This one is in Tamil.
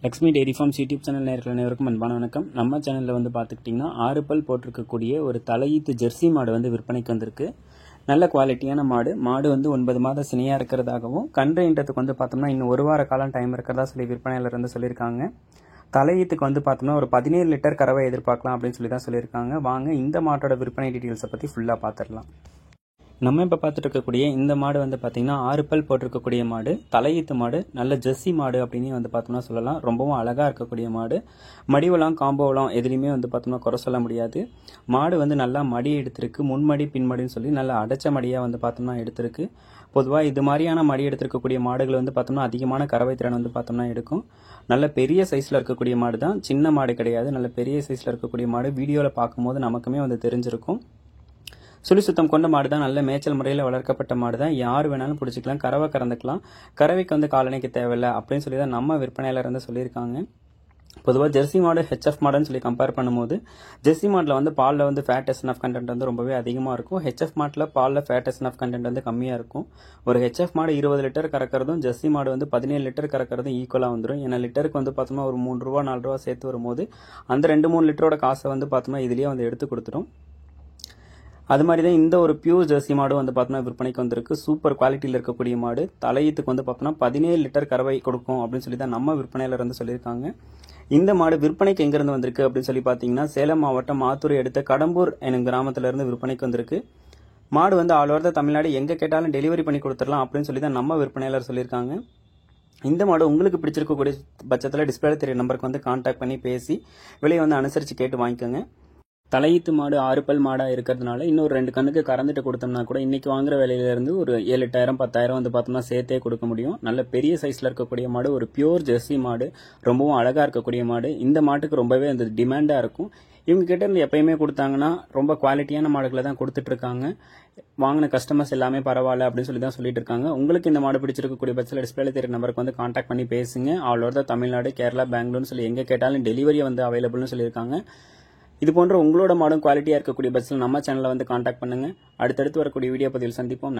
Lakshmi dairy farms YouTube channel நேயர்கள் அனைவருக்கும் அன்பான வணக்கம். நம்ம சேனலில் வந்து பார்த்துக்கிட்டிங்கன்னா 6 பல் போட்டிருக்கக்கூடிய ஒரு தலையீத்து ஜெர்சி மாடு வந்து விற்பனைக்கு வந்திருக்கு. நல்ல குவாலிட்டியான மாடு. மாடு வந்து 9 மாத சினையாக இருக்கிறதாகவும் கன்றைன்றதுக்கு வந்து பார்த்தோம்னா இன்னும் ஒரு வார காலம் டைம் இருக்கிறதா சொல்லி விற்பனையாளர் வந்து சொல்லியிருக்காங்க. தலையீத்துக்கு வந்து பார்த்தோம்னா ஒரு 17 லிட்டர் கறவை எதிர்பார்க்கலாம் அப்படின்னு சொல்லி தான் சொல்லியிருக்காங்க. வாங்க இந்த மாட்டோட விற்பனை டீட்டெயில்ஸை பற்றி ஃபுல்லாக பார்த்துடலாம். நம்ம இப்போ பார்த்துட்டு இருக்கக்கூடிய இந்த மாடு வந்து பார்த்தீங்கன்னா 6 பல் போட்டிருக்கக்கூடிய மாடு, தலையீத்து மாடு, நல்ல ஜெர்சி மாடு அப்படின்னு வந்து பார்த்தோம்னா சொல்லலாம். ரொம்பவும் அழகாக இருக்கக்கூடிய மாடு. மடிவளம் காம்போவளம் எதுலையுமே வந்து பார்த்தோம்னா குறை சொல்ல முடியாது. மாடு வந்து நல்லா மடி எடுத்திருக்கு, முன்மடி பின்மடின்னு சொல்லி நல்லா அடைச்ச மடியாக வந்து பார்த்தோம்னா எடுத்திருக்கு. பொதுவாக இது மாதிரியான மடி எடுத்திருக்கக்கூடிய மாடுகள் வந்து பார்த்தோம்னா அதிகமான கறவை திறன் வந்து பார்த்தோம்னா எடுக்கும். நல்ல பெரிய சைஸில் இருக்கக்கூடிய மாடு தான், சின்ன மாடு கிடையாது. நல்ல பெரிய சைஸில் இருக்கக்கூடிய மாடு. வீடியோவில் பார்க்கும்போது நமக்குமே வந்து தெரிஞ்சிருக்கும். சுழி சுத்தம் கொண்ட மாடு தான், நல்ல மேய்ச்சல் முறையில் வளர்க்கப்பட்ட மாடு தான். யார் வேணாலும் பிடிச்சிக்கலாம், கறவை கறந்துக்கலாம். கறவைக்கு வந்து காலணிக்கு தேவையில்லை அப்படின்னு சொல்லி தான் நம்ம விற்பனையாளர் வந்து சொல்லியிருக்காங்க. பொதுவாக ஜெர்சி மாடு ஹெச்எஃப் மாடுன்னு சொல்லி கம்பேர் பண்ணும்போது ஜெர்சி மாடில் வந்து பாலில் வந்து ஃபேட் எஸ்என்எஃப் கண்டென்ட் வந்து ரொம்பவே அதிகமாக இருக்கும். ஹெச்எஃப் மாட்டில் பாலில் ஃபேட் எஸ்என்எஃப் கண்டென்ட் வந்து கம்மியாக இருக்கும். ஒரு ஹெச்எஃப் மாடு 20 லிட்டர் கறக்கிறதும் ஜெர்சி மாடு வந்து 17 லிட்டர் கறக்கிறதும் ஈக்குவலாக வந்துடும். ஏன்னா லிட்டருக்கு வந்து பார்த்தோம்னா ஒரு 3 ரூபா 4 ரூபா சேர்த்து வரும்போது அந்த 2-3 லிட்டரோட காசை வந்து பார்த்தோம்னா இதுலேயே வந்து எடுத்து கொடுத்துரும். அது மாதிரி தான் இந்த ஒரு பியூர் ஜெர்சி மாடு வந்து பார்த்தோம்னா விற்பனைக்கு வந்திருக்கு. சூப்பர் குவாலிட்டியில் இருக்கக்கூடிய மாடு. தலையீத்துக்கு வந்து பார்த்தோம்னா 17 லிட்டர் கறவை கொடுக்கும் அப்படின்னு சொல்லி தான் நம்ம விற்பனையாளர் வந்து சொல்லியிருக்காங்க. இந்த மாடு விற்பனைக்கு எங்கேருந்து வந்திருக்கு அப்படின்னு சொல்லி பார்த்தீங்கன்னா சேலம் மாவட்டம் மாத்தூரை அடுத்த கடம்பூர் எனும் கிராமத்திலிருந்து விற்பனைக்கு வந்திருக்கு. மாடு வந்து ஆல் ஓவர் தமிழ்நாடு எங்கே கேட்டாலும் டெலிவரி பண்ணி கொடுத்துடலாம் அப்படின்னு சொல்லி தான் நம்ம விற்பனையாளர் சொல்லியிருக்காங்க. இந்த மாடு உங்களுக்கு பிடிச்சிருக்கக்கூடிய பட்சத்தில் டிஸ்பிளே தெரிய நம்பருக்கு வந்து கான்டாக்ட் பண்ணி பேசி விலையை வந்து அனுசரித்து கேட்டு வாங்கிக்கோங்க. தலையீத்து மாடு 6 பல் மாடாக இருக்கிறதுனால இன்னொரு 2 கண்ணுக்கு கறந்துட்டு கொடுத்தோம்னா கூட இன்னைக்கு வாங்குற விலையிலேருந்து ஒரு 7-8,000 10,000 வந்து பார்த்தோம்னா சேர்த்தே கொடுக்க முடியும். நல்ல பெரிய சைஸில் இருக்கக்கூடிய மாடு, ஒரு பியூர் ஜெர்சி மாடு, ரொம்பவும் அழகாக இருக்கக்கூடிய மாடு. இந்த மாட்டுக்கு ரொம்பவே அந்த டிமாண்டாக இருக்கும். இவங்க கிட்ட இருந்து எப்பயுமே கொடுத்தாங்கன்னா ரொம்ப குவாலிட்டியான மாடுகளை தான் கொடுத்துட்டு இருக்காங்க. வாங்கின கஸ்டமர்ஸ் எல்லாமே பரவாயில்ல அப்படின்னு சொல்லி தான் சொல்லிட்டு இருக்காங்க. உங்களுக்கு இந்த மாடு பிடிச்சிருக்கக்கூடிய பட்சத்தில் டிஸ்பிளே தெரிய நம்பருக்கு வந்து கான்டாக்ட் பண்ணி பேசுங்க. ஆல் ஓவர் தமிழ்நாடு, கேரளா, பெங்களூர்னு சொல்லி எங்கே கேட்டாலும் டெலிவரி வந்து அவைலபிள்னு சொல்லியிருக்காங்க. இது போன்ற உங்களோட மாடும் குவாலிட்டியாக இருக்கக்கூடிய பட்சத்தில் நம்ம சேனலை வந்து கான்டாக்ட் பண்ணுங்க. அடுத்தடுத்து வரக்கூடிய வீடியோ பதிவில் சந்திப்போம்.